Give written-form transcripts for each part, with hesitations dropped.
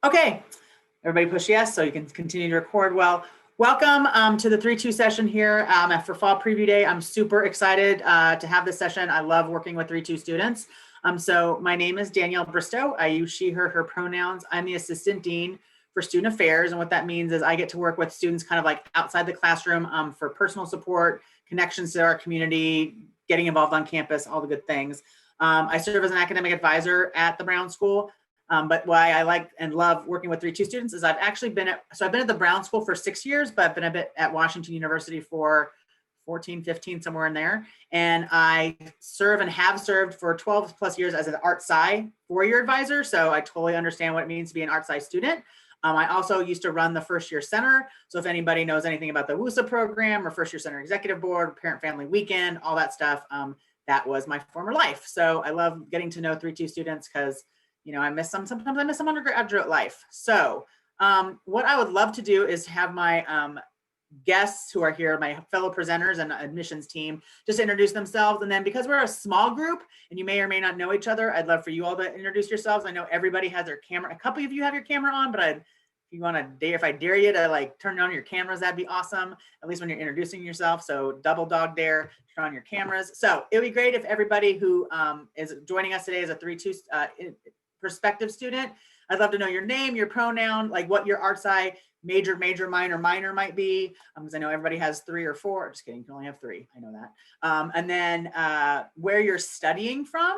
Okay, everybody push yes so you can continue to record well. Welcome to the 3-2 session here for Fall Preview Day. I'm super excited to have this session. I love working with 3-2 students. So my name is Danielle Bristow. I use she, her pronouns. I'm the Assistant Dean for Student Affairs. And what that means is I get to work with students kind of like outside the classroom for personal support, connections to our community, getting involved on campus, all the good things. I serve as an academic advisor at the Brown School. But why I like and love working with 3-2 students is I've actually been at the Brown School for 6 years, but I've been a bit at Washington University for 14, 15, somewhere in there. And I serve and have served for 12 plus years as an Art Sci 4-year advisor. So I totally understand what it means to be an Art Sci student. I also used to run the First Year Center. So if anybody knows anything about the WUSA program or First Year Center Executive Board, Parent Family Weekend, all that stuff, that was my former life. So I love getting to know 3-2 students because I miss them. Sometimes I miss some undergraduate life. So what I would love to do is have my guests who are here, my fellow presenters and admissions team, just introduce themselves. And then because we're a small group and you may or may not know each other, I'd love for you all to introduce yourselves. I know everybody has their camera. A couple of you have your camera on, but if I dare you to like turn on your cameras, that'd be awesome. At least when you're introducing yourself. So double dog dare, turn on your cameras. So it would be great if everybody who is joining us today is a 3-2 prospective student. I'd love to know your name, your pronoun, like what your Art Sci major, minor might be. Because I know everybody has 3 or 4. Just kidding, you can only have 3. I know that. And then where you're studying from.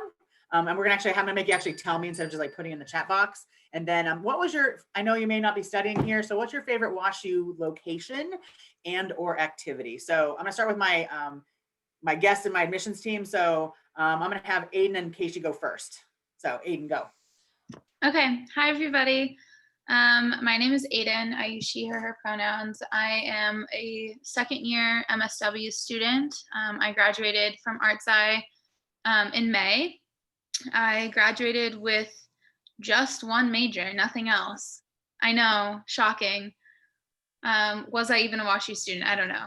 And we're gonna I'm gonna make you actually tell me instead of just like putting in the chat box. And then what was I know you may not be studying here, so what's your favorite WashU location and or activity? So I'm gonna start with my my guests and my admissions team. So I'm gonna have Aiden and Casey go first. So Aiden, go. Okay, hi everybody. My name is Aiden. I use she, her pronouns. I am a second-year MSW student. I graduated from Art Sci in May. I graduated with just one major, nothing else. I know, shocking. Was I even a WashU student? I don't know.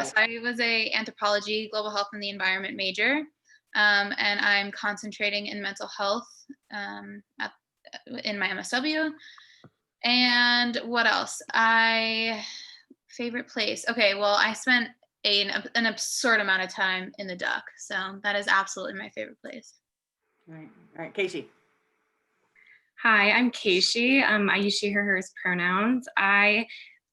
So I was a anthropology, global health and the environment major. And I'm concentrating in mental health in my MSW. And what else? Favorite place. Okay, well, I spent an absurd amount of time in the Duck. So that is absolutely my favorite place. All right, Casey. Hi, I'm Casey. I use she, hers pronouns. I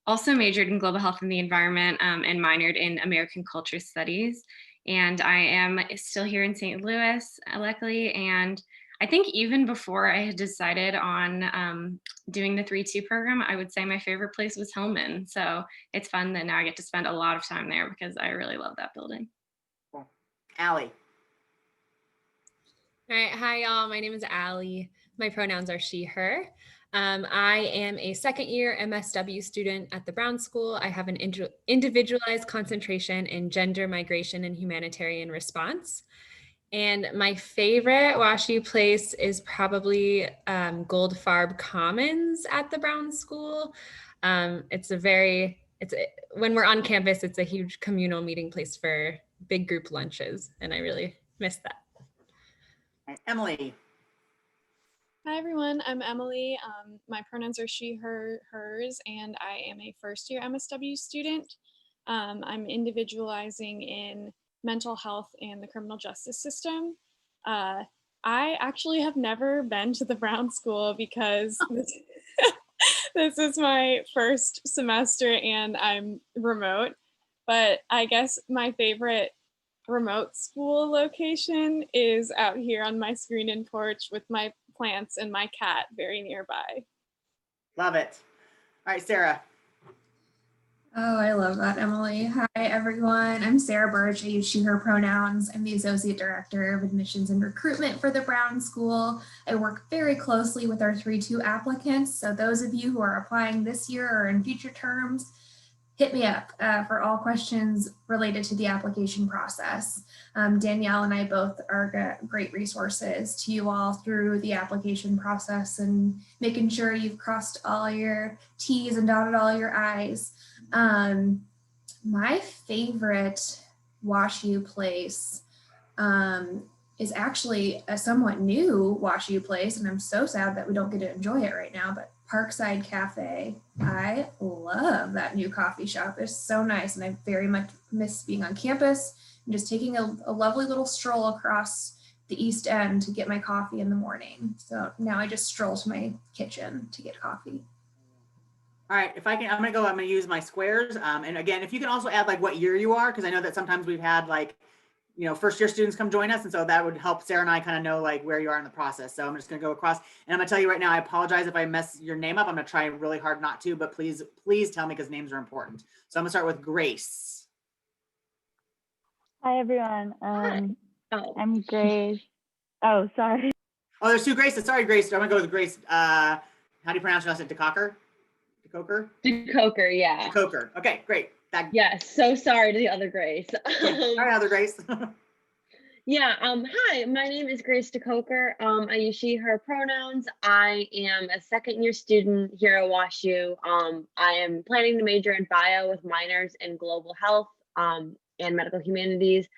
also majored in global health and the environment and minored in American culture studies. And I am still here in St. Louis, luckily. And I think even before I had decided on doing the 3-2 program, I would say my favorite place was Hillman. So it's fun that now I get to spend a lot of time there because I really love that building. Cool. Allie. All right, hi y'all, my name is Allie. My pronouns are she, her. I am a second-year MSW student at the Brown School. I have an individualized concentration in gender, migration, and humanitarian response. And my favorite WashU place is probably Goldfarb Commons at the Brown School. When we're on campus, it's a huge communal meeting place for big group lunches, and I really miss that. All right, Emily. Hi everyone, I'm Emily. My pronouns are she, her, hers, and I am a first-year MSW student. I'm individualizing in mental health and the criminal justice system. I actually have never been to the Brown School because this is my first semester and I'm remote, but I guess my favorite remote school location is out here on my screen and porch with my plants and my cat very nearby. Love it. All right, Sarah. Oh, I love that, Emily. Hi, everyone. I'm Sarah Birch. I use she, her pronouns. I'm the Associate Director of Admissions and Recruitment for the Brown School. I work very closely with our 3-2 applicants. So those of you who are applying this year or in future terms, hit me up for all questions related to the application process. Danielle and I both are great resources to you all through the application process and making sure you've crossed all your T's and dotted all your I's. My favorite WashU place is actually a somewhat new WashU place, and I'm so sad that we don't get to enjoy it right now, but Parkside Cafe. I love that new coffee shop. It's so nice, and I very much miss being on campus and just taking a lovely little stroll across the East End to get my coffee in the morning. So now I just stroll to my kitchen to get coffee. All right, if I can, I'm gonna use my squares. And again, if you can also add like what year you are, because I know that sometimes we've had like, first year students come join us. And so that would help Sarah and I kind of know like where you are in the process. So I'm just gonna go across and I'm gonna tell you right now, I apologize if I mess your name up. I'm gonna try really hard not to, but please tell me because names are important. So I'm gonna start with Grace. Hi, everyone. Oh. I'm Grace. Oh, sorry. Oh, there's two Graces. Sorry, Grace. I'm gonna go with Grace. How do you pronounce your last name? DeCocker? Coker, yeah. Coker. Okay, great. Yes, so sorry to the other Grace. Sorry, other Grace. Yeah, hi, my name is Grace DeCoker. I use she, her pronouns. I am a second year student here at WashU. I am planning to major in bio with minors in global health and medical humanities.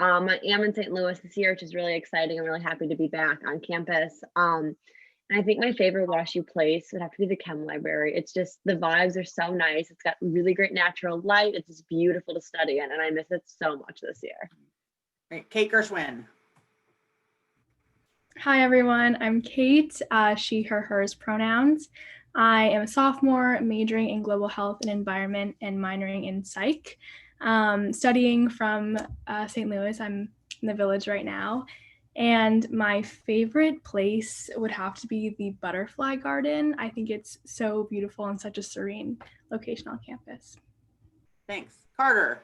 I am in St. Louis this year, which is really exciting. I'm really happy to be back on campus. And I think my favorite WashU place would have to be the Chem Library. It's just, the vibes are so nice. It's got really great natural light. It's just beautiful to study in, and I miss it so much this year. Great. Kate Gershwin. Hi, everyone. I'm Kate, she, her, hers pronouns. I am a sophomore majoring in global health and environment and minoring in psych. Studying from St. Louis. I'm in the Village right now. And my favorite place would have to be the Butterfly Garden. I think it's so beautiful and such a serene location on campus. Thanks. Carter.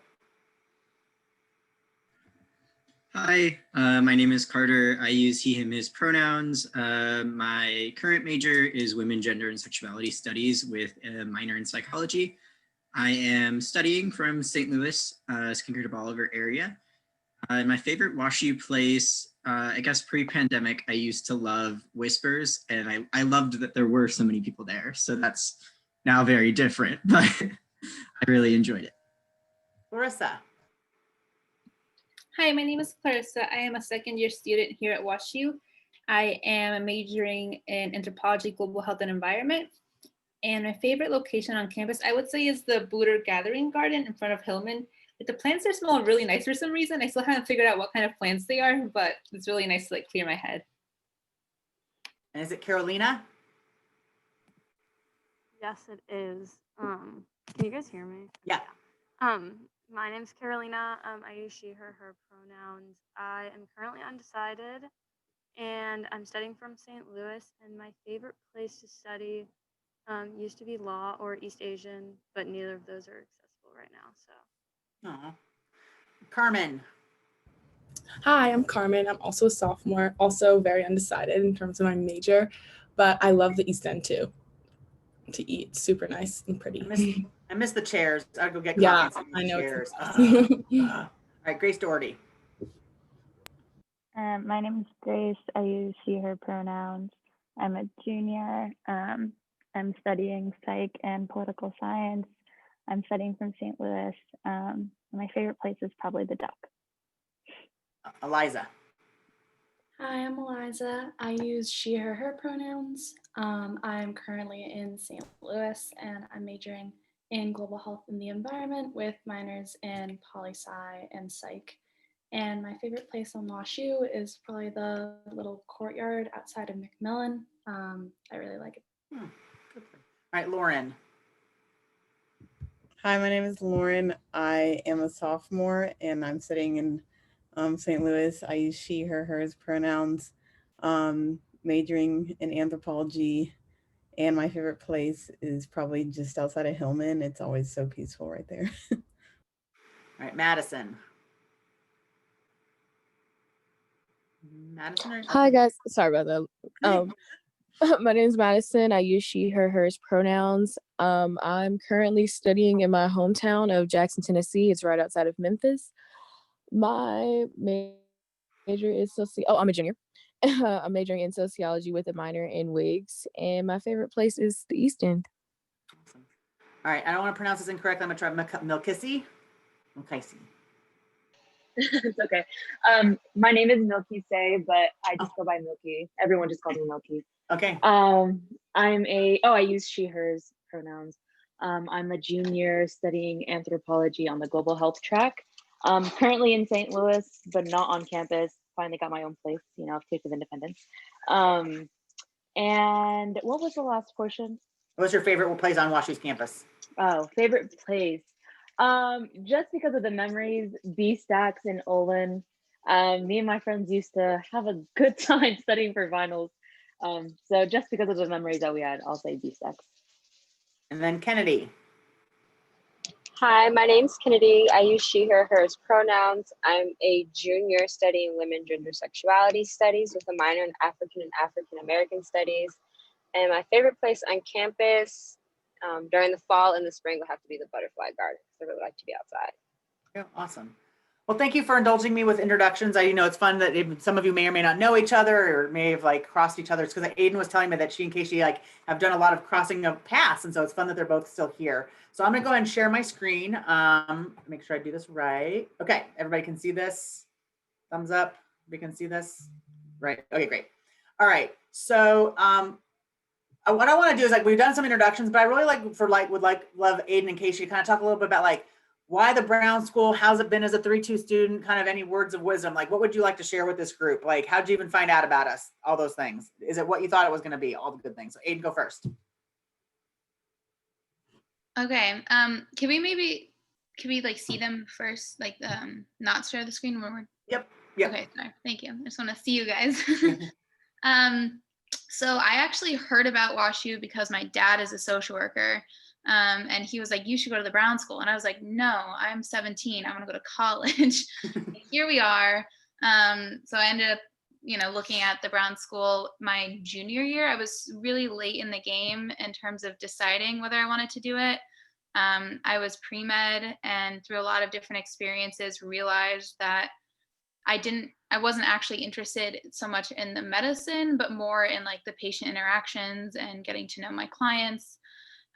Hi, my name is Carter. I use he, him, his pronouns. My current major is Women, Gender, and Sexuality Studies with a minor in psychology. I am studying from St. Louis, Skink Bolivar area. My favorite WashU place, I guess pre-pandemic, I used to love Whispers, and I loved that there were so many people there. So that's now very different, but I really enjoyed it. Clarissa. Hi, my name is Clarissa. I am a second year student here at WashU. I am majoring in anthropology, global health, and environment. And my favorite location on campus, I would say, is the Booter Gathering Garden in front of Hillman. The plants there smell really nice for some reason. I still haven't figured out what kind of plants they are, but it's really nice to like clear my head. And is it Carolina? Yes, it is. Can you guys hear me? Yeah. My name's Carolina. I use she, her, her pronouns. I am currently undecided, and I'm studying from St. Louis, and my favorite place to study used to be law or East Asian, but neither of those are accessible right now, so. Aww. Carmen. Hi, I'm Carmen. I'm also a sophomore, also very undecided in terms of my major, but I love the East End too, to eat. Super nice and pretty. I miss the chairs. I'd go get coffee. Yeah, and I know. Chairs. All right, Grace Doherty. My name is Grace. I use she, her pronouns. I'm a junior. I'm studying psych and political science. I'm studying from St. Louis. My favorite place is probably the Duck. Eliza. Hi, I'm Eliza. I use she, her, her pronouns. I'm currently in St. Louis, and I'm majoring in global health and the environment with minors in poli-sci and psych. And my favorite place on WashU is probably the little courtyard outside of McMillan. I really like it. All right, Lauren. Hi, my name is Lauren. I am a sophomore and I'm studying in St. Louis. I use she, her, hers pronouns, majoring in anthropology. And my favorite place is probably just outside of Hillman. It's always so peaceful right there. All right, Madison. Madison. Hi guys, sorry about that. My name is Madison. I use she, her, hers pronouns. I'm currently studying in my hometown of Jackson, Tennessee. It's right outside of Memphis. My major is I'm a junior. I'm majoring in sociology with a minor in wigs, and my favorite place is the East End. Awesome. All right, I don't want to pronounce this incorrectly. I'm gonna try Milkisi. It's okay. My name is Milky Say, but I just go by Milky. Everyone just calls me Milky. Okay. I use she, hers pronouns. I'm a junior studying anthropology on the global health track. Currently in St. Louis, but not on campus. Finally got my own place, taste of independence. And what was the last portion? What was your favorite place on WashU's campus? Oh, favorite place. Just because of the memories, B-Stacks and Olin. Me and my friends used to have a good time studying for finals. So just because of the memories that we had, I'll say B-Stacks. And then Kennedy. Hi, my name's Kennedy. I use she, her, hers pronouns. I'm a junior studying women gender sexuality studies with a minor in African and African American studies. And my favorite place on campus during the fall and the spring would have to be the butterfly garden because I really like to be outside. Yeah, awesome. Well, thank you for indulging me with introductions. It's fun that some of you may or may not know each other or may have crossed each other. It's because Aiden was telling me that she and Casey have done a lot of crossing of paths. And so it's fun that they're both still here. So I'm gonna go ahead and share my screen. Make sure I do this right. Okay, everybody can see this. Thumbs up, we can see this. Right, okay, great. All right, so what I wanna do is we've done some introductions, but I really would love Aiden and Casey to kind of talk a little bit about why the Brown School, how's it been as a 3-2 student, kind of any words of wisdom, what would you like to share with this group? How'd you even find out about us? All those things. Is it what you thought it was gonna be? All the good things. So Aiden, go first. Okay, can we see them first, not share the screen when we're. Yep. Okay, sorry, thank you. I just wanna see you guys. So I actually heard about WashU because my dad is a social worker. And he was like, you should go to the Brown School. And I was like, no, I'm 17. I want to go to college. Here we are. So I ended up, looking at the Brown School my junior year. I was really late in the game in terms of deciding whether I wanted to do it. I was pre-med and through a lot of different experiences realized that I wasn't actually interested so much in the medicine, but more in the patient interactions and getting to know my clients.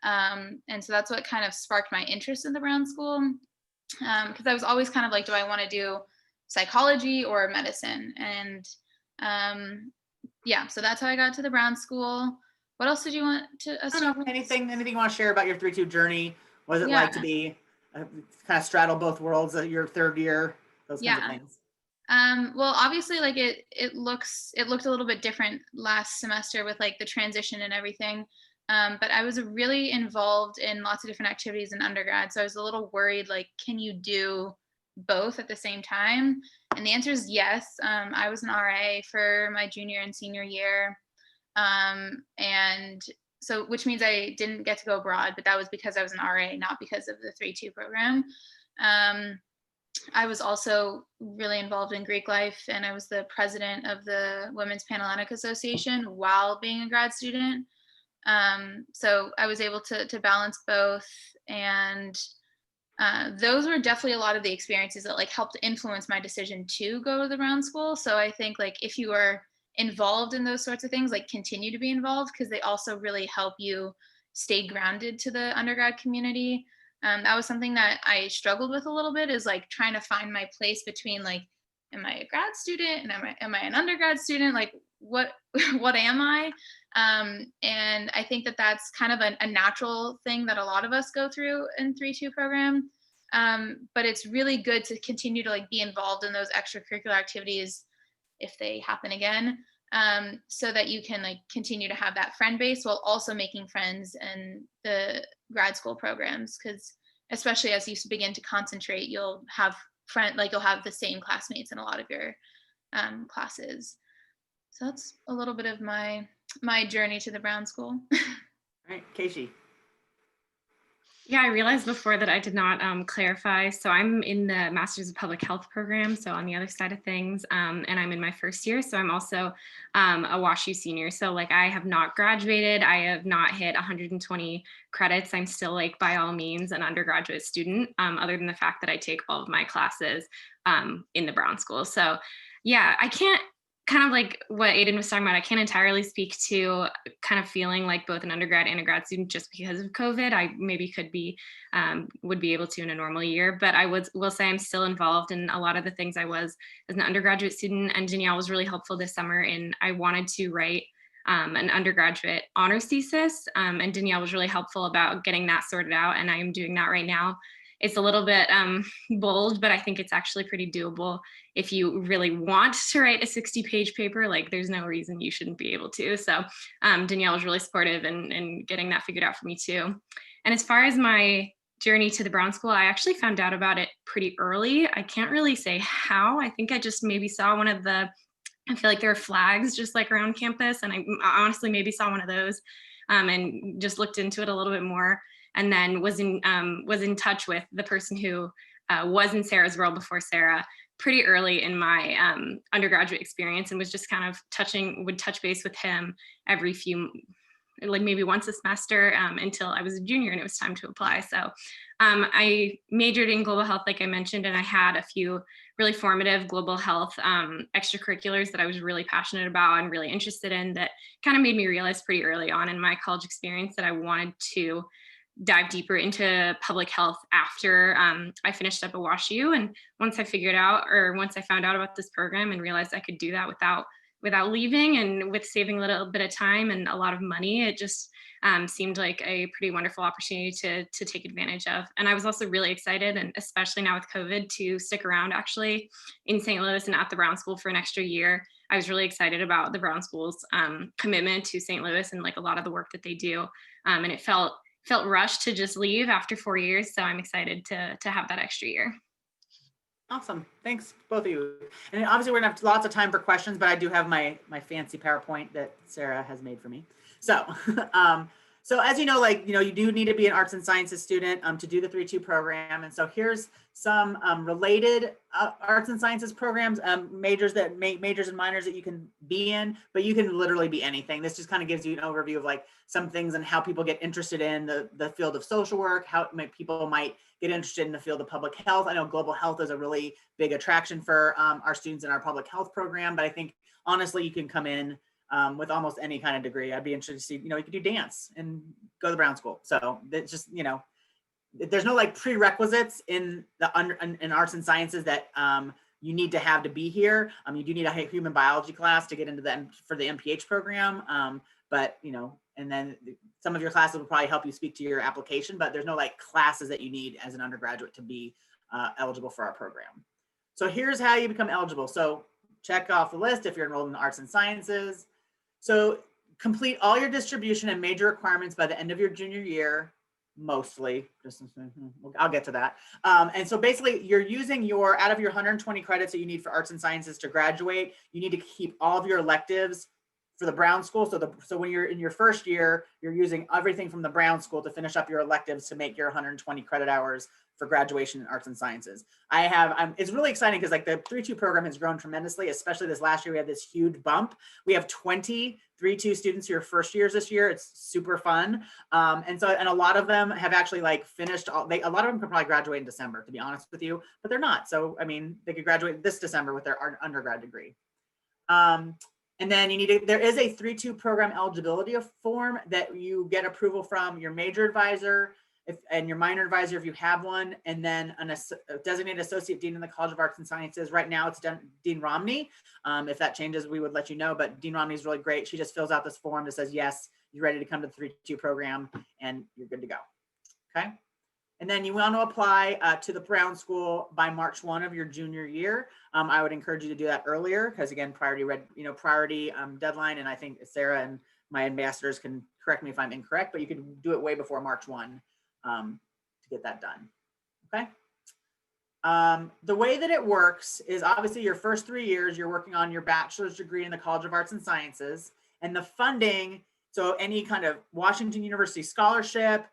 And so that's what kind of sparked my interest in the Brown School. Because I was always kind of do I want to do psychology or medicine? And yeah, so that's how I got to the Brown School. What else did you want to? I don't know, anything you want to share about your 3-2 journey? What was it like to be kind of straddle both worlds at your third year? Those kinds of things. Well, obviously, it looked a little bit different last semester with the transition and everything. But I was really involved in lots of different activities in undergrad. So I was a little worried, can you do both at the same time? And the answer is yes. I was an RA for my junior and senior year. And so, which means I didn't get to go abroad, but that was because I was an RA, not because of the 3-2 program. I was also really involved in Greek life, and I was the president of the Women's Panhellenic Association while being a grad student. So I was able to balance both, and those were definitely a lot of the experiences that helped influence my decision to go to the Brown School. So I think if you are involved in those sorts of things, continue to be involved, because they also really help you stay grounded to the undergrad community. That was something that I struggled with a little bit, is trying to find my place between am I a grad student and am I an undergrad student? What am I? And I think that that's kind of a natural thing that a lot of us go through in 3-2 program. But it's really good to continue to be involved in those extracurricular activities if they happen again, so that you can continue to have that friend base while also making friends in the grad school programs. Because especially as you begin to concentrate, you'll have you'll have the same classmates in a lot of your classes. So that's a little bit of my journey to the Brown School. All right, Casey. Yeah, I realized before that I did not clarify. So I'm in the Masters of Public Health program, so on the other side of things, and I'm in my first year. So I'm also a WashU senior. So I have not graduated. I have not hit 120 credits. I'm still by all means an undergraduate student, other than the fact that I take all of my classes in the Brown School. So yeah, I can't kind of like what Aiden was talking about, I can't entirely speak to kind of feeling like both an undergrad and a grad student just because of COVID. I maybe would be able to in a normal year, but I will say I'm still involved in a lot of the things I was as an undergraduate student. And Danielle was really helpful this summer, and I wanted to write an undergraduate honors thesis, and Danielle was really helpful about getting that sorted out, and I am doing that right now. It's a little bit bold, but I think it's actually pretty doable. If you really want to write a 60-page paper, like there's no reason you shouldn't be able to. So Danielle was really supportive in getting that figured out for me too. And as far as my journey to the Brown School, I actually found out about it pretty early. I can't really say how. I think I just maybe saw one of the, I feel like there are flags just like around campus, and I honestly maybe saw one of those and just looked into it a little bit more. And then was in touch with the person who was in Sarah's role before Sarah pretty early in my undergraduate experience, and was just kind of would touch base with him every like maybe once a semester until I was a junior and it was time to apply. So I majored in global health, like I mentioned, and I had a few really formative global health extracurriculars that I was really passionate about and really interested in, that kind of made me realize pretty early on in my college experience that I wanted to dive deeper into public health after I finished up at WashU. And once I found out about this program and realized I could do that without leaving, and with saving a little bit of time and a lot of money, it just seemed like a pretty wonderful opportunity to take advantage of. And I was also really excited, and especially now with COVID, to stick around actually in St. Louis and at the Brown School for an extra year. I was really excited about the Brown School's commitment to St. Louis and like a lot of the work that they do. And it felt rushed to just leave after 4 years. So I'm excited to have that extra year. Awesome. Thanks, both of you. And obviously we're gonna have lots of time for questions, but I do have my fancy PowerPoint that Sarah has made for me. So, so as you know, you do need to be an arts and sciences student to do the 3-2 program. And so here's some related arts and sciences programs, majors and minors that you can be in, but you can literally be anything. This just kind of gives you an overview of like some things and how people get interested in the field of social work, how people might get interested in the field of public health. I know global health is a really big attraction for our students in our public health program, but I think honestly, you can come in with almost any kind of degree. I'd be interested to see, you could do dance and go to the Brown School. So it's just, there's no like prerequisites in in arts and sciences that you need to have to be here. You do need a human biology class to get into for the MPH program. But, and then some of your classes will probably help you speak to your application, but there's no like classes that you need as an undergraduate to be eligible for our program. So here's how you become eligible. So check off the list if you're enrolled in arts and sciences. So complete all your distribution and major requirements by the end of your junior year, mostly. I'll get to that. And so basically you're using out of your 120 credits that you need for arts and sciences to graduate, you need to keep all of your electives for the Brown School. So when you're in your first year, you're using everything from the Brown School to finish up your electives to make your 120 credit hours for graduation in arts and sciences. It's really exciting because like the 3-2 program has grown tremendously, especially this last year. We had this huge bump. We have 20 3-2 students who are first years this year. It's super fun. And a lot of them have actually like finished, a lot of them could probably graduate in December, to be honest with you, but they're not. So, I mean, they could graduate this December with their undergrad degree. And then there is a 3-2 program eligibility form that you get approval from your major advisor and your minor advisor if you have one, and then a designated associate dean in the College of Arts and Sciences. Right now it's Dean Romney. If that changes, we would let you know, but Dean Romney is really great. She just fills out this form that says, yes, you're ready to come to the 3-2 program and you're good to go, okay? And then you want to apply to the Brown School by March 1 of your junior year. I would encourage you to do that earlier because again, priority deadline. And I think Sarah and my ambassadors can correct me if I'm incorrect, but you can do it way before March 1 to get that done, okay? The way that it works is obviously your first 3 years, you're working on your bachelor's degree in the College of Arts and Sciences, and the funding, so any kind of Washington University scholarship,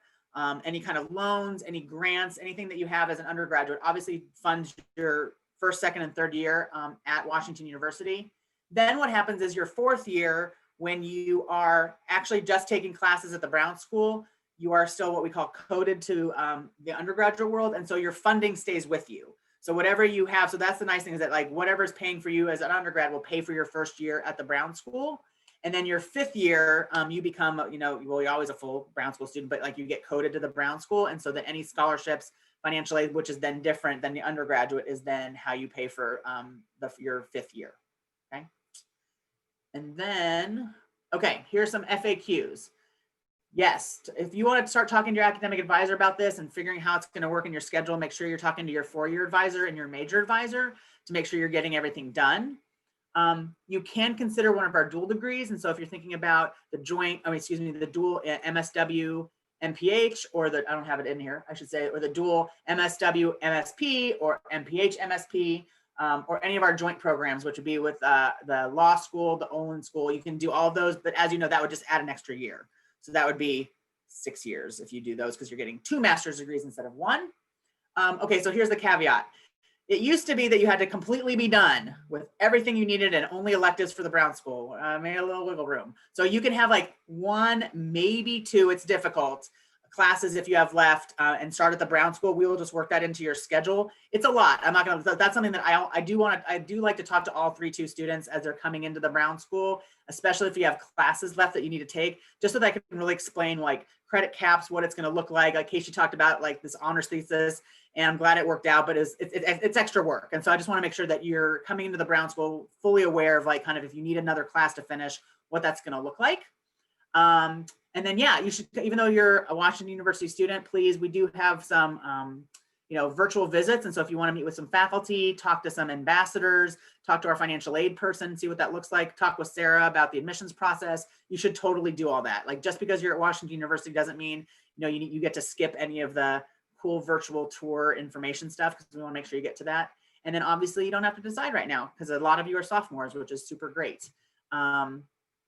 any kind of loans, any grants, anything that you have as an undergraduate obviously funds your first, second, and third year at Washington University. Then what happens is your fourth year, when you are actually just taking classes at the Brown School, you are still what we call coded to the undergraduate world. And so your funding stays with you. So whatever you have, so that's the nice thing is that like whatever's paying for you as an undergrad will pay for your first year at the Brown School. And then your 5th year, you become, well, you're always a full Brown School student, but like you get coded to the Brown School. And so that any scholarships, financial aid, which is then different than the undergraduate, is then how you pay for your 5th year, okay? And then, okay, here's some FAQs. Yes, if you want to start talking to your academic advisor about this and figuring how it's going to work in your schedule, make sure you're talking to your 4-year advisor and your major advisor to make sure you're getting everything done. You can consider one of our dual degrees. And so if you're thinking about the the dual MSW MPH, or I don't have it in here, I should say, or the dual MSW MSP or MPH MSP, or any of our joint programs, which would be with the law school, the Olin school, you can do all of those. But as you know, that would just add an extra year. So that would be 6 years if you do those, because you're getting 2 master's degrees instead of 1. Okay, so here's the caveat. It used to be that you had to completely be done with everything you needed and only electives for the Brown School. Made a little wiggle room. So you can have like 1, maybe 2, it's difficult, classes if you have left and start at the Brown School. We will just work that into your schedule. It's a lot. I'm not gonna, that's something that I do like to talk to all 3-2 students as they're coming into the Brown School, especially if you have classes left that you need to take, just so that I can really explain like credit caps, what it's gonna look like Casey talked about, like this honors thesis, and I'm glad it worked out, but it's extra work. And so I just wanna make sure that you're coming into the Brown School fully aware of like kind of if you need another class to finish, what that's gonna look like. And then, yeah, you should, even though you're a Washington University student, please, we do have some, virtual visits. And so if you want to meet with some faculty, talk to some ambassadors, talk to our financial aid person, see what that looks like, talk with Sarah about the admissions process, you should totally do all that. Like just because you're at Washington University doesn't mean, you get to skip any of the cool virtual tour information stuff, because we want to make sure you get to that. And then obviously you don't have to decide right now because a lot of you are sophomores, which is super great.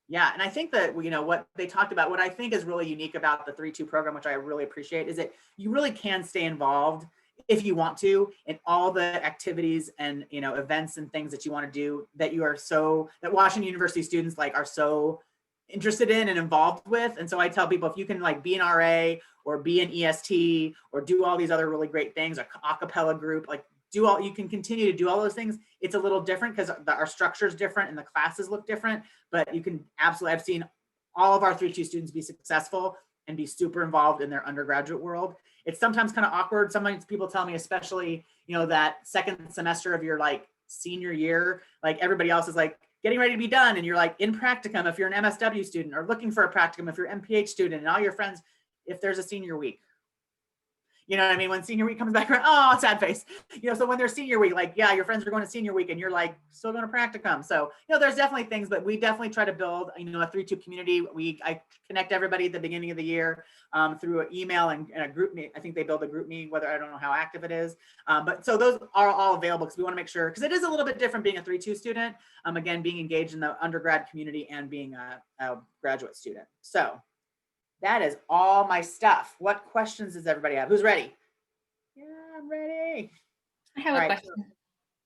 Yeah, and I think that, what they talked about, what I think is really unique about the 3-2 program, which I really appreciate, is that you really can stay involved if you want to in all the activities and, events and things that you want to do that that Washington University students like are so interested in and involved with. And so I tell people, if you can like be an RA or be an EST or do all these other really great things, a cappella group, like you can continue to do all those things. It's a little different because our structure is different and the classes look different, but you can absolutely, I've seen all of our 3-2 students be successful and be super involved in their undergraduate world. It's sometimes kind of awkward. Sometimes people tell me, especially, that second semester of your like senior year, like everybody else is like getting ready to be done. And you're like in practicum if you're an MSW student, or looking for a practicum if you're an MPH student, and all your friends, if there's a senior week. You know what I mean? When senior week comes back around, oh, sad face. So when there's senior week, like, yeah, your friends are going to senior week and you're like still going to practicum. So, there's definitely things, but we definitely try to build, a 3-2 community. I connect everybody at the beginning of the year through an email and a group meet. I think they build a group meet, whether I don't know how active it is. But so those are all available because we want to make sure, because it is a little bit different being a 3-2 student. Again, being engaged in the undergrad community and being a graduate student. So that is all my stuff. What questions does everybody have? Who's ready? Yeah, I'm ready. I have a question.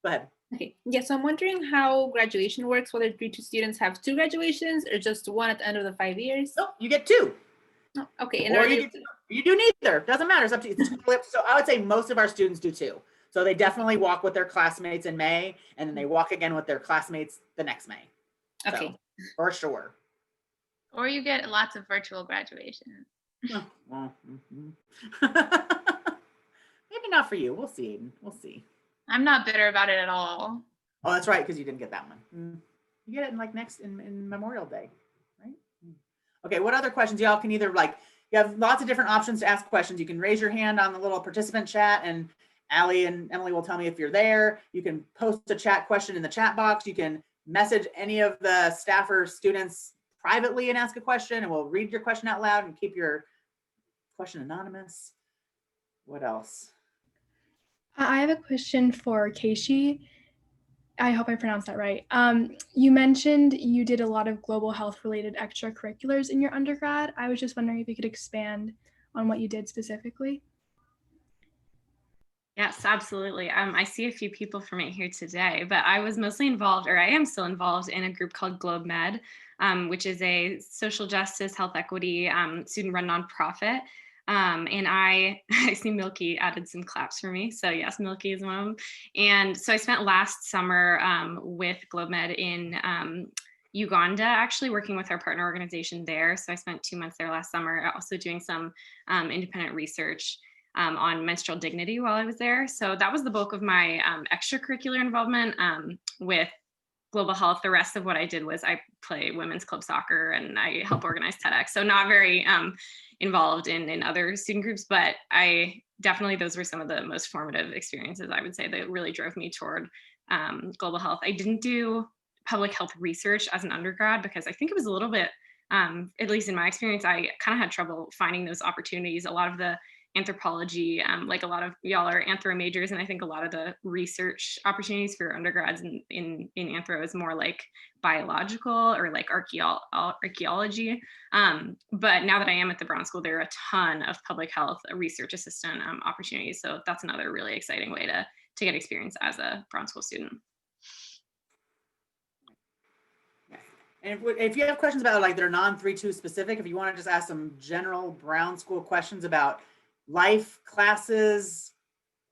Go ahead. Okay. Yeah, so I'm wondering how graduation works, whether 3-2 students have 2 graduations or just 1 at the end of the 5 years. No, you get 2. Oh, okay. And or you do neither. Doesn't matter. It's up to you. So I would say most of our students do 2. So they definitely walk with their classmates in May, and then they walk again with their classmates the next May. Okay. So, for sure. Or you get lots of virtual graduation. Oh, well, maybe not for you. We'll see, Aiden. We'll see. I'm not bitter about it at all. Oh, that's right, because you didn't get that one. You get it in like in Memorial Day, right? Okay, what other questions? Y'all can either you have lots of different options to ask questions. You can raise your hand on the little participant chat, and Allie and Emily will tell me if you're there. You can post a chat question in the chat box. You can message any of the staff or students privately and ask a question, and we'll read your question out loud and keep your question anonymous. What else? I have a question for Casey. I hope I pronounced that right. You mentioned you did a lot of global health related extracurriculars in your undergrad. I was just wondering if you could expand on what you did specifically. Yes, absolutely. I see a few people from it here today, but I was mostly involved, or I am still involved, in a group called Globe Med, which is a social justice, health equity, student-run nonprofit. And I see Milky added some claps for me. So yes, Milky is one of them. And so I spent last summer with GlobeMed in Uganda, actually working with our partner organization there. So I spent 2 months there last summer, also doing some independent research on menstrual dignity while I was there. So that was the bulk of my extracurricular involvement with global health. The rest of what I did was I play women's club soccer and I help organize TEDx. So not very involved in other student groups, but I definitely, those were some of the most formative experiences, I would say, that really drove me toward global health. I didn't do public health research as an undergrad because I think it was a little bit, at least in my experience, I kind of had trouble finding those opportunities. A lot of the anthropology, like a lot of y'all are anthro majors, and I think a lot of the research opportunities for undergrads in anthro is more like biological or like archaeology. But now that I am at the Brown School, there are a ton of public health research assistant opportunities. So that's another really exciting way to get experience as a Brown School student. And if you have questions about like they're non-3-2 specific, if you want to just ask some general Brown School questions about life, classes,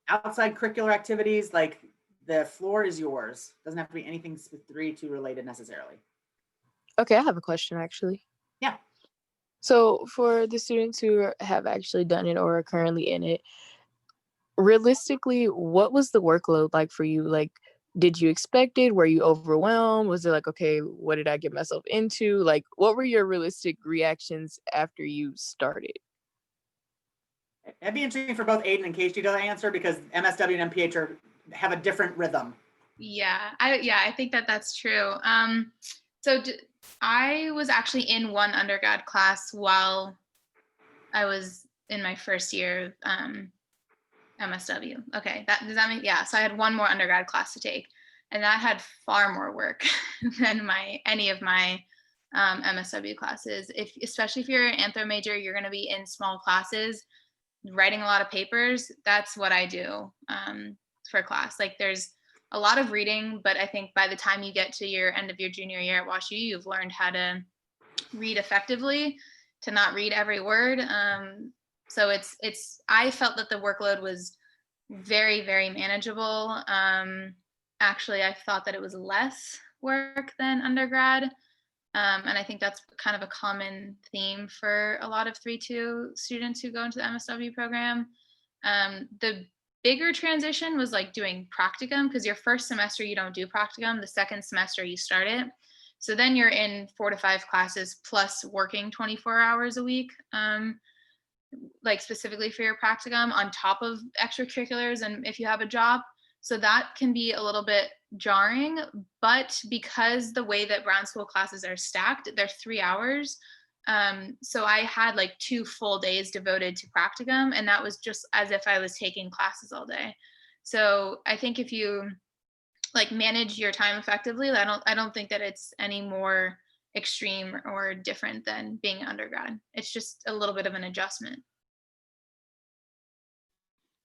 outside curricular activities, like the floor is yours. Doesn't have to be anything 3-2 related necessarily. Okay, I have a question actually. Yeah. So for the students who have actually done it or are currently in it, realistically, what was the workload like for you? Like, did you expect it? Were you overwhelmed? Was it like, okay, what did I get myself into? Like, what were your realistic reactions after you started? It'd be interesting for both Aiden and Casey to answer because MSW and MPH have a different rhythm. Yeah, I think that's true. I was actually in one undergrad class while I was in my first year MSW. Okay, does that mean, yeah. So I had one more undergrad class to take, and that had far more work than any of my MSW classes. Especially if you're an anthro major, you're going to be in small classes, writing a lot of papers. That's what I do for class. Like there's a lot of reading, but I think by the time you get to your end of your junior year at WashU, you've learned how to read effectively, to not read every word. So I felt that the workload was very, very manageable. Actually, I thought that it was less work than undergrad. And I think that's kind of a common theme for a lot of 3-2 students who go into the MSW program. The bigger transition was like doing practicum, because your first semester you don't do practicum, the second semester you start it. So then you're in 4 to 5 classes plus working 24 hours a week, like specifically for your practicum on top of extracurriculars and if you have a job. So that can be a little bit jarring, but because the way that Brown School classes are stacked, they're 3 hours. So I had like 2 full days devoted to practicum, and that was just as if I was taking classes all day. So I think if you like manage your time effectively, I don't think that it's any more extreme or different than being an undergrad. It's just a little bit of an adjustment.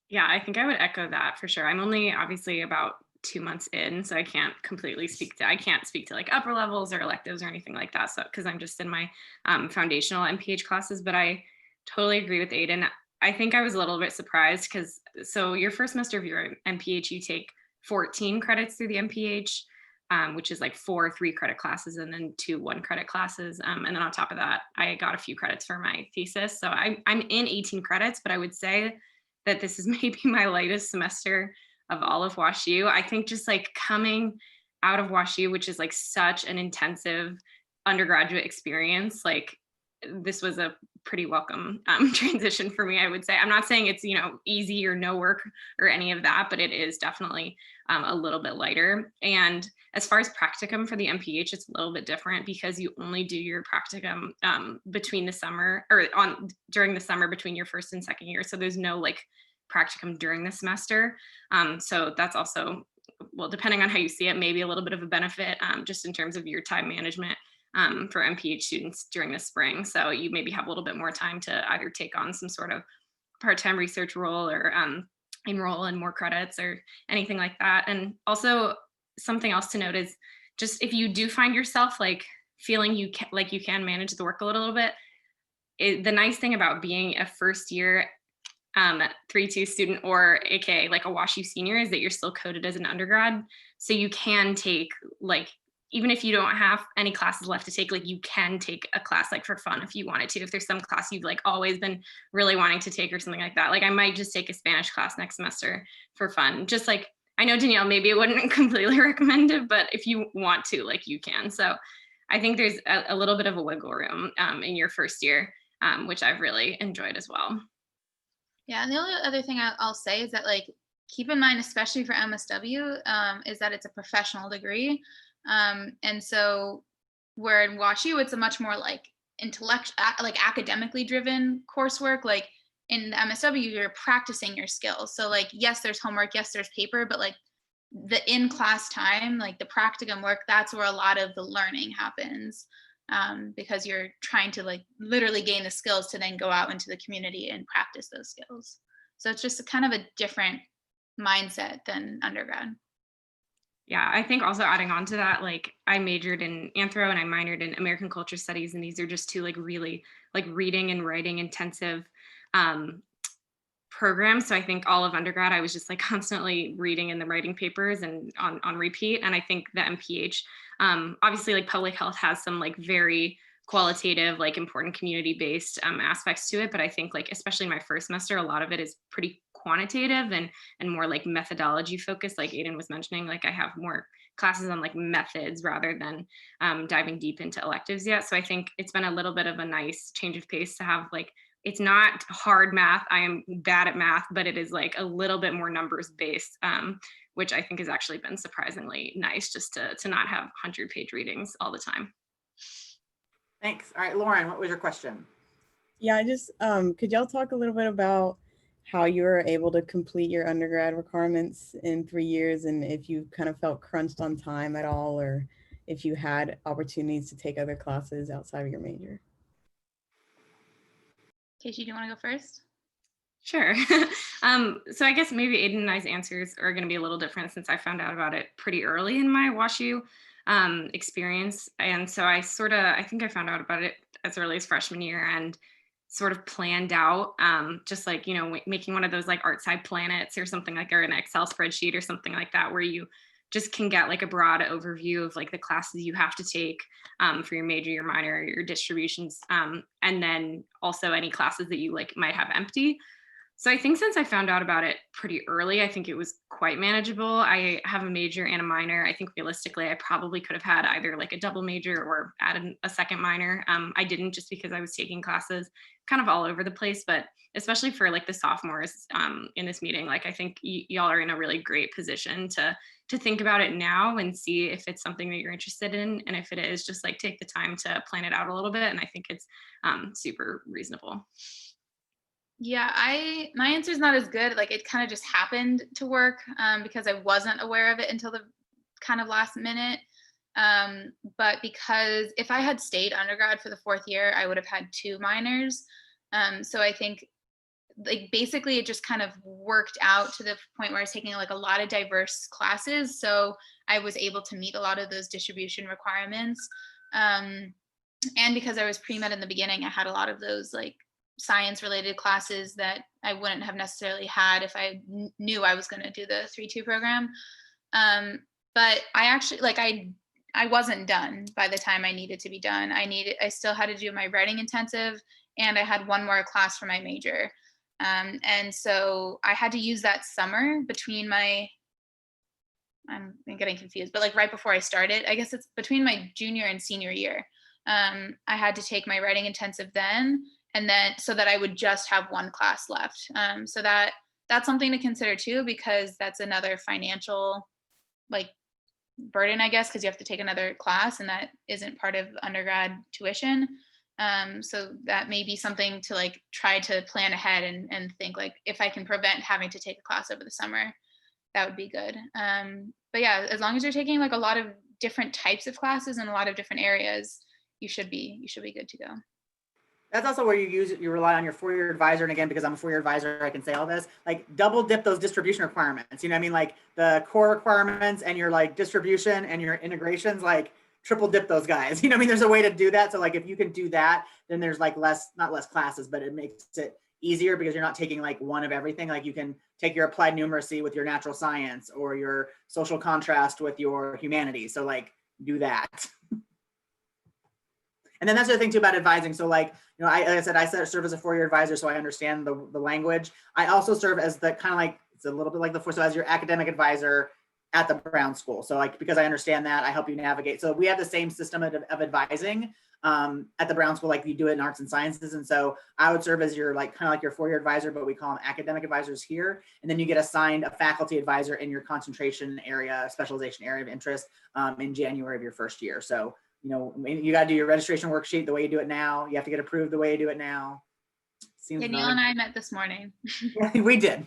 Yeah, I think I would echo that for sure. I'm only obviously about 2 months in, so I can't completely speak to like upper levels or electives or anything like that. So because I'm just in my foundational MPH classes, but I totally agree with Aiden. I think I was a little bit surprised because so your first semester of your MPH, you take 14 credits through the MPH, which is like 4 3-credit classes and then 2 1-credit classes. And then on top of that, I got a few credits for my thesis. So I'm in 18 credits, but I would say that this is maybe my lightest semester of all of WashU. I think just like coming out of WashU, which is like such an intensive undergraduate experience, like this was a pretty welcome transition for me, I would say. I'm not saying it's, easy or no work or any of that, but it is definitely a little bit lighter. And as far as practicum for the MPH, it's a little bit different because you only do your practicum between the summer or during the summer between your first and second year. So there's no like practicum during the semester. So that's also, well, depending on how you see it, maybe a little bit of a benefit just in terms of your time management for MPH students during the spring. So you maybe have a little bit more time to either take on some sort of part-time research role or enroll in more credits or anything like that. And also something else to note is just if you do find yourself like feeling you can manage the workload a little bit, the nice thing about being a first year 3-2 student, or aka like a WashU senior, is that you're still coded as an undergrad. So you can take, like, even if you don't have any classes left to take, like you can take a class like for fun if you wanted to. If there's some class you've like always been really wanting to take or something like that. Like I might just take a Spanish class next semester for fun. Just like, I know Danielle, maybe I wouldn't completely recommend it, but if you want to, like you can. So I think there's a little bit of a wiggle room in your first year, which I've really enjoyed as well. Yeah, and the only other thing I'll say is that, like, keep in mind, especially for MSW, is that it's a professional degree. And so where in WashU, it's a much more like academically driven coursework. Like in the MSW, you're practicing your skills. So like, yes, there's homework, yes, there's paper, but like the in-class time, like the practicum work, that's where a lot of the learning happens. Because you're trying to like literally gain the skills to then go out into the community and practice those skills. So it's just a kind of a different mindset than undergrad. Yeah, I think also adding on to that, like I majored in anthro and I minored in American culture studies, and these are just two like really like reading and writing intensive programs. So I think all of undergrad, I was just like constantly reading and the writing papers and on repeat. And I think the MPH, obviously like public health has some like very qualitative, like important community-based aspects to it. But I think like, especially in my first semester, a lot of it is pretty quantitative and more like methodology focused. Like Aiden was mentioning, like I have more classes on like methods rather than diving deep into electives yet. So I think it's been a little bit of a nice change of pace to have like, it's not hard math. I am bad at math, but it is like a little bit more numbers based, which I think has actually been surprisingly nice, just to not have 100-page readings all the time. Thanks. All right, Lauren, what was your question? Yeah, I just, could y'all talk a little bit about how you were able to complete your undergrad requirements in 3 years, and if you kind of felt crunched on time at all, or if you had opportunities to take other classes outside of your major? Casey, do you want to go first? Sure. So I guess maybe Aiden and I's answers are going to be a little different since I found out about it pretty early in my WashU experience. And so I think I found out about it as early as freshman year and sort of planned out, just like, you know, making one of those like ArtSci planets or something like, or an Excel spreadsheet or something like that, where you just can get like a broad overview of like the classes you have to take for your major, your minor, your distributions, and then also any classes that you like might have empty. So I think since I found out about it pretty early, I think it was quite manageable. I have a major and a minor. I think realistically, I probably could have had either like a double major or added a second minor. I didn't, just because I was taking classes kind of all over the place, but especially for like the sophomores in this meeting, like I think y'all are in a really great position to think about it now and see if it's something that you're interested in. And if it is, just like take the time to plan it out a little bit. And I think it's super reasonable. Yeah, my answer is not as good. Like it kind of just happened to work because I wasn't aware of it until the kind of last minute. But because if I had stayed undergrad for the 4th year, I would have had 2 minors. So I think like basically it just kind of worked out to the point where I was taking like a lot of diverse classes. So I was able to meet a lot of those distribution requirements. And because I was pre-med in the beginning, I had a lot of those like science related classes that I wouldn't have necessarily had if I knew I was going to do the 3-2 program. But I actually like I wasn't done by the time I needed to be done. I still had to do my writing intensive, and I had 1 more class for my major. And so I had to use that summer between I'm getting confused, but like right before I started, I guess it's between my junior and senior year. I had to take my writing intensive then, and then so that I would just have 1 class left. So that's something to consider too, because that's another financial like burden, I guess, because you have to take another class and that isn't part of undergrad tuition. So that may be something to like try to plan ahead and think like, if I can prevent having to take a class over the summer, that would be good. But yeah, as long as you're taking like a lot of different types of classes in a lot of different areas, you should be good to go. That's also where you rely on your 4-year advisor. And again, because I'm a 4-year advisor, I can say all this, like double dip those distribution requirements. You know what I mean? Like the core requirements and your like distribution and your integrations, like triple dip those guys. You know what I mean? There's a way to do that. So like if you can do that, then there's like not less classes, but it makes it easier because you're not taking like one of everything. Like you can take your applied numeracy with your natural science or your social contrast with your humanities. So like do that. And then that's the other thing too about advising. So like, you know, like I said, I serve as a 4-year advisor, so I understand the language. I also serve as the kind of like, it's a little bit like so as your academic advisor at the Brown School. So like, because I understand that, I help you navigate. So we have the same system of advising at the Brown School, like you do it in arts and sciences. And so I would serve as your like, kind of like your 4-year advisor, but we call them academic advisors here. And then you get assigned a faculty advisor in your concentration area, specialization area of interest in January of your first year. So, you know, you got to do your registration worksheet the way you do it now. You have to get approved the way you do it now. Yeah, Neil and I met this morning. Yeah, we did.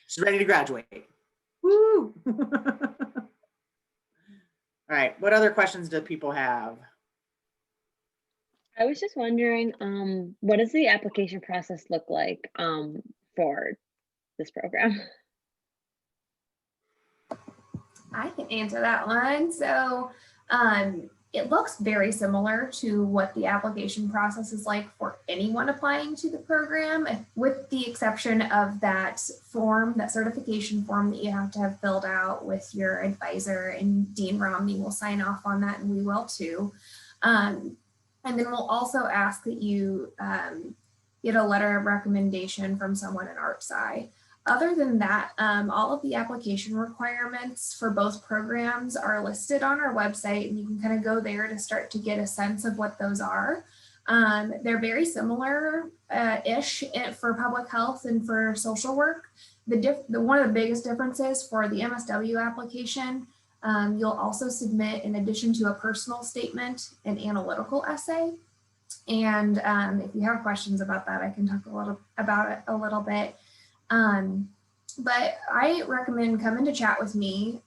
She's ready to graduate. Woo! All right, what other questions do people have? I was just wondering, what does the application process look like for this program? I can answer that one. So it looks very similar to what the application process is like for anyone applying to the program, with the exception of that form, that certification form that you have to have filled out with your advisor, and Dean Romney will sign off on that, and we will too. And then we'll also ask that you get a letter of recommendation from someone in ArtSci. Other than that, all of the application requirements for both programs are listed on our website, and you can kind of go there to start to get a sense of what those are. They're very similar-ish for public health and for social work. One of the biggest differences for the MSW application, you'll also submit, in addition to a personal statement, an analytical essay. And if you have questions about that, I can talk about it a little bit. But I recommend coming to chat with me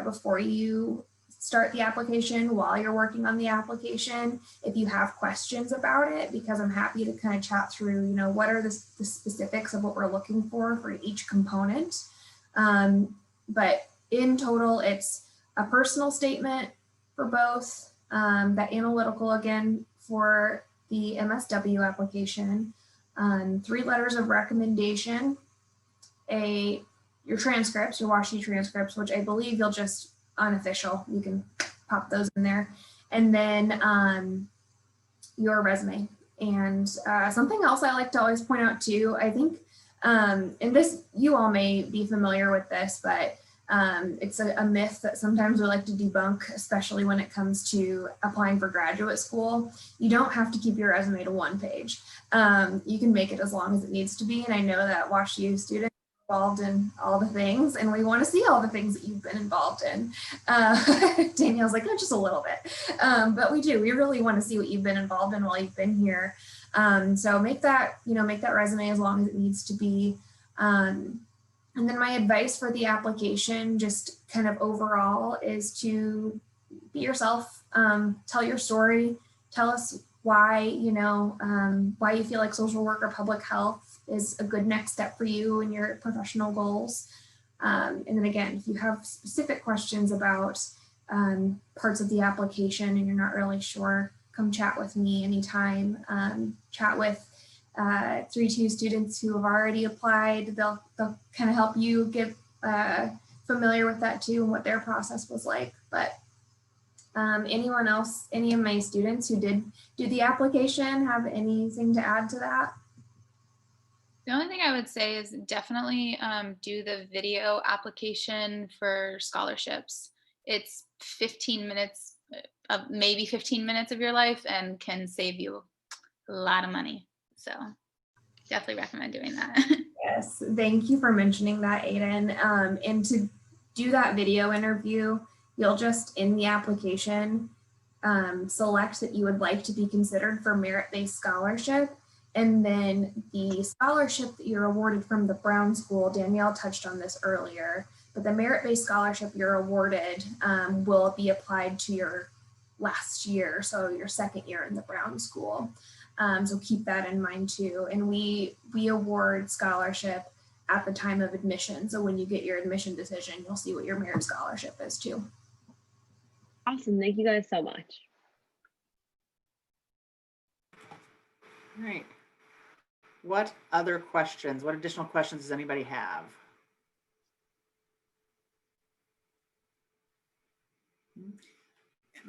before you start the application, while you're working on the application, if you have questions about it, because I'm happy to kind of chat through, you know, what are the specifics of what we're looking for each component. But in total, it's a personal statement for both, that analytical again for the MSW application, 3 letters of recommendation, your transcripts, your WashU transcripts, which I believe you'll just unofficial, you can pop those in there, and then your resume. And something else I like to always point out too, I think, and this, you all may be familiar with this, but it's a myth that sometimes we like to debunk, especially when it comes to applying for graduate school. You don't have to keep your resume to 1 page. You can make it as long as it needs to be. And I know that WashU students are involved in all the things, and we want to see all the things that you've been involved in. Danielle's like, no, just a little bit. But we do. We really want to see what you've been involved in while you've been here. So make that resume as long as it needs to be. And then my advice for the application, just kind of overall, is to be yourself, tell your story, tell us why, why you feel like social work or public health is a good next step for you and your professional goals. And then again, if you have specific questions about parts of the application and you're not really sure, come chat with me anytime, chat with 3-2 students who have already applied. They'll kind of help you get familiar with that too, and what their process was like. But anyone else, any of my students who did do the application, have anything to add to that? The only thing I would say is definitely do the video application for scholarships. It's 15 minutes, maybe 15 minutes of your life, and can save you a lot of money. So definitely recommend doing that. Yes, thank you for mentioning that, Aiden. And to do that video interview, you'll just, in the application, select that you would like to be considered for merit-based scholarship. And then the scholarship that you're awarded from the Brown School, Danielle touched on this earlier, but the merit-based scholarship you're awarded will be applied to your last year, so your second year in the Brown School. So keep that in mind too. And we award scholarship at the time of admission. So when you get your admission decision, you'll see what your merit scholarship is too. Awesome. Thank you guys so much. All right. What other questions? What additional questions does anybody have?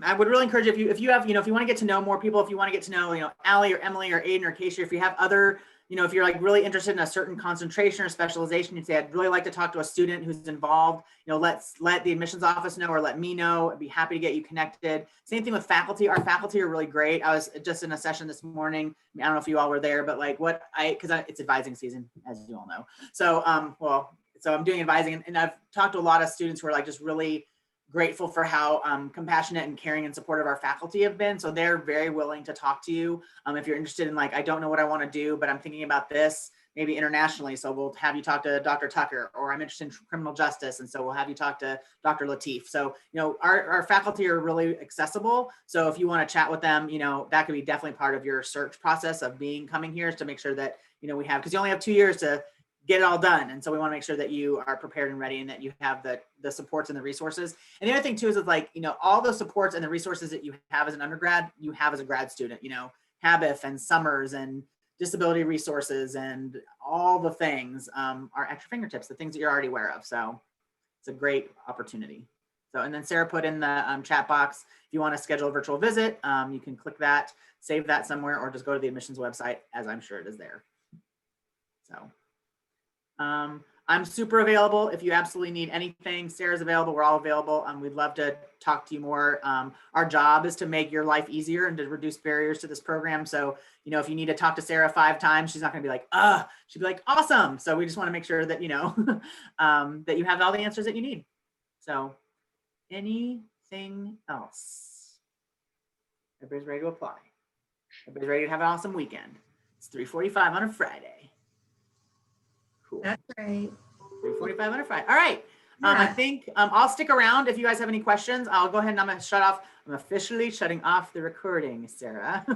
I would really encourage you, if you have, if you want to get to know more people, if you want to get to know, Allie or Emily or Aiden or Casey, or if you have other, if you're like really interested in a certain concentration or specialization, you'd say, I'd really like to talk to a student who's involved, let the admissions office know or let me know. I'd be happy to get you connected. Same thing with faculty. Our faculty are really great. I was just in a session this morning. I don't know if you all were there, but like because it's advising season, as you all know. So, so I'm doing advising, and I've talked to a lot of students who are like just really grateful for how compassionate and caring and supportive our faculty have been. So they're very willing to talk to you. If you're interested in like, I don't know what I want to do, but I'm thinking about this, maybe internationally. So we'll have you talk to Dr. Tucker, or I'm interested in criminal justice. And so we'll have you talk to Dr. Latif. So, our faculty are really accessible. So if you want to chat with them, that could be definitely part of your search process of coming here, is to make sure that, we have, because you only have 2 years to get it all done. And so we want to make sure that you are prepared and ready, and that you have the supports and the resources. And the other thing too is like, all the supports and the resources that you have as an undergrad, you have as a grad student, HABIF and summers and disability resources and all the things are at your fingertips, the things that you're already aware of. So it's a great opportunity. So, and then Sarah put in the chat box, if you want to schedule a virtual visit, you can click that, save that somewhere, or just go to the admissions website, as I'm sure it is there. So. I'm super available if you absolutely need anything. Sarah's available. We're all available. We'd love to talk to you more. Our job is to make your life easier and to reduce barriers to this program. So, if you need to talk to Sarah 5 times, she's not going to be like, she'd be like, awesome. So we just want to make sure that, that you have all the answers that you need. So anything else? Everybody's ready to apply. Everybody's ready to have an awesome weekend. It's 3:45 on a Friday. Cool. That's right. 3:45 on a Friday. All right. Yeah. I think I'll stick around if you guys have any questions. I'll go ahead and I'm going to shut off. I'm officially shutting off the recording, Sarah.